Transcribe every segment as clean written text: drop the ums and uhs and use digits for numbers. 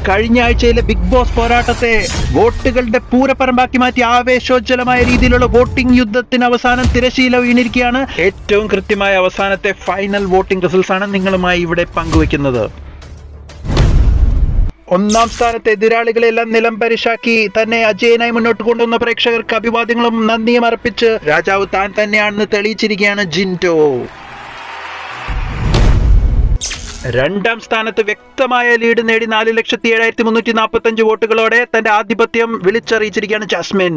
കഴിഞ്ഞ ആഴ്ചയിലെ big boss പോരാട്ടത്തെ വോട്ടുകളുടെ പൂരപ്പറമ്പാക്കി മാറ്റി ആവേശോജ്വലമായ രീതിയിലുള്ള വോട്ടിംഗ് യുദ്ധത്തിന് അവസാനം തിരശീല വീണിരിക്കുകയാണ്. ഏറ്റവും കൃത്യമായ അവസാനത്തെ ഫൈനൽ വോട്ടിംഗ് റിസൾട്ട്സ് ആണ് നിങ്ങളുമായി ഇവിടെ പങ്കുവെക്കുന്നത്. ഒന്നാം സ്ഥാനത്തെ എതിരാളികളെല്ലാം നിലം പരിശാക്കി തന്നെ അജയനായി മുന്നോട്ട് കൊണ്ടുവന്ന പ്രേക്ഷകർക്ക് അഭിവാദ്യങ്ങളും നന്ദിയും അർപ്പിച്ച് രാജാവ് താൻ തന്നെയാണെന്ന് തെളിയിച്ചിരിക്കുകയാണ് ജിൻഡോ. രണ്ടാം സ്ഥാനത്ത് വ്യക്തമായ ലീഡ് നേടി 4,07,345 വോട്ടുകളോടെ തന്റെ ആധിപത്യം വിളിച്ചറിയിച്ചിരിക്കുകയാണ് ജാസ്മിൻ.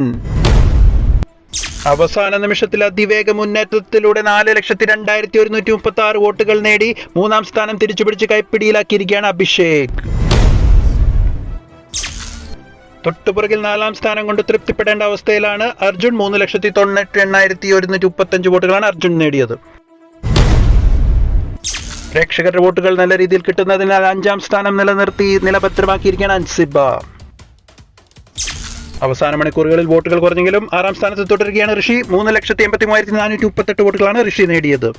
അവസാന നിമിഷത്തിൽ അതിവേഗ മുന്നേറ്റത്തിലൂടെ 4,02,136 വോട്ടുകൾ നേടി മൂന്നാം സ്ഥാനം തിരിച്ചുപിടിച്ച് കൈപ്പിടിയിലാക്കിയിരിക്കുകയാണ് അഭിഷേക്. തൊട്ടുപുറകിൽ നാലാം സ്ഥാനം കൊണ്ട് തൃപ്തിപ്പെടേണ്ട അവസ്ഥയിലാണ് അർജുൻ. 3,98,135 വോട്ടുകളാണ് അർജുൻ നേടിയത്. പ്രേക്ഷകരുടെ വോട്ടുകൾ നല്ല രീതിയിൽ കിട്ടുന്നതിനാൽ അഞ്ചാം സ്ഥാനം നിലനിർത്തി നിലഭദ്രമാക്കിയിരിക്കുകയാണ് അൻസിബ. അവസാന മണിക്കൂറുകളിൽ വോട്ടുകൾ കുറഞ്ഞെങ്കിലും ആറാം സ്ഥാനത്ത് തുടരുകയാണ് ഋഷി. 3,83,438 വോട്ടുകളാണ് ഋഷി നേടിയത്.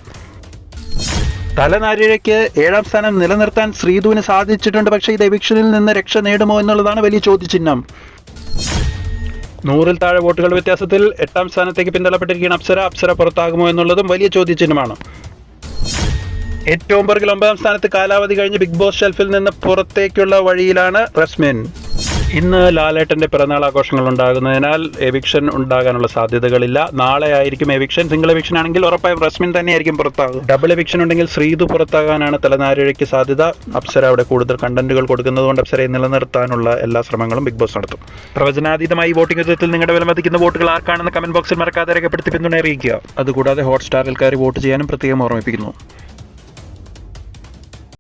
തലനാരിഴയ്ക്ക് ഏഴാം സ്ഥാനം നിലനിർത്താൻ ശ്രീധുവിന് സാധിച്ചിട്ടുണ്ട്. പക്ഷേ ഇത് എവിക്ഷനിൽ നിന്ന് രക്ഷ നേടുമോ എന്നുള്ളതാണ് വലിയ ചോദ്യചിഹ്നം. 100-ൽ താഴെ വോട്ടുകൾ വ്യത്യാസത്തിൽ എട്ടാം സ്ഥാനത്തേക്ക് പിന്തള്ളപ്പെട്ടിരിക്കുകയാണ് അപ്സര. അപ്സര പുറത്താകുമോ എന്നുള്ളതും വലിയ ചോദ്യചിഹ്നമാണ്. ഏറ്റവും പുറകിൽ 9ാം സ്ഥാനത്ത് കാലാവധി കഴിഞ്ഞ് ബിഗ് ബോസ് ഷെൽഫിൽ നിന്ന് പുറത്തേക്കുള്ള വഴിയിലാണ് റസ്മിൻ. ഇന്ന് ലാലേട്ടന്റെ പിറന്നാൾ ആഘോഷങ്ങൾ ഉണ്ടാകുന്നതിനാൽ എവിക്ഷൻ ഉണ്ടാകാനുള്ള സാധ്യതകളില്ല. നാളെ ആയിരിക്കും എവിക്ഷൻ. സിംഗിൾ എവിക്ഷൻ ആണെങ്കിൽ ഉറപ്പായും റസ്മിൻ തന്നെയായിരിക്കും പുറത്താകും. ഡബിൾ എവിക്ഷൻ ഉണ്ടെങ്കിൽ ശ്രീധു പുറത്താകാനാണ് തലനാരിഴയ്ക്ക് സാധ്യത. അപ്സര അവിടെ കൂടുതൽ കണ്ടന്റുകൾ കൊടുക്കുന്നതുകൊണ്ട് അപ്സരയെ നിലനിർത്താനുള്ള എല്ലാ ശ്രമങ്ങളും ബിഗ് ബോസ് നടത്തും. പ്രവചനാതീതമായി വോട്ടിംഗ് യുദ്ധത്തിൽ നിങ്ങളുടെ വിലമതിക്കുന്ന വോട്ടുകൾ ആർക്കാണെന്ന് കമന്റ് ബോക്സിൽ മറക്കാതെ രേഖപ്പെടുത്തി പിന്തുണ അറിയിക്കുക. അതുകൂടാതെ ഹോട്ട്സ്റ്റാറിൽ കയറി വോട്ട് ചെയ്യാനും പ്രത്യേകം ഓർമ്മിപ്പിക്കുന്നു.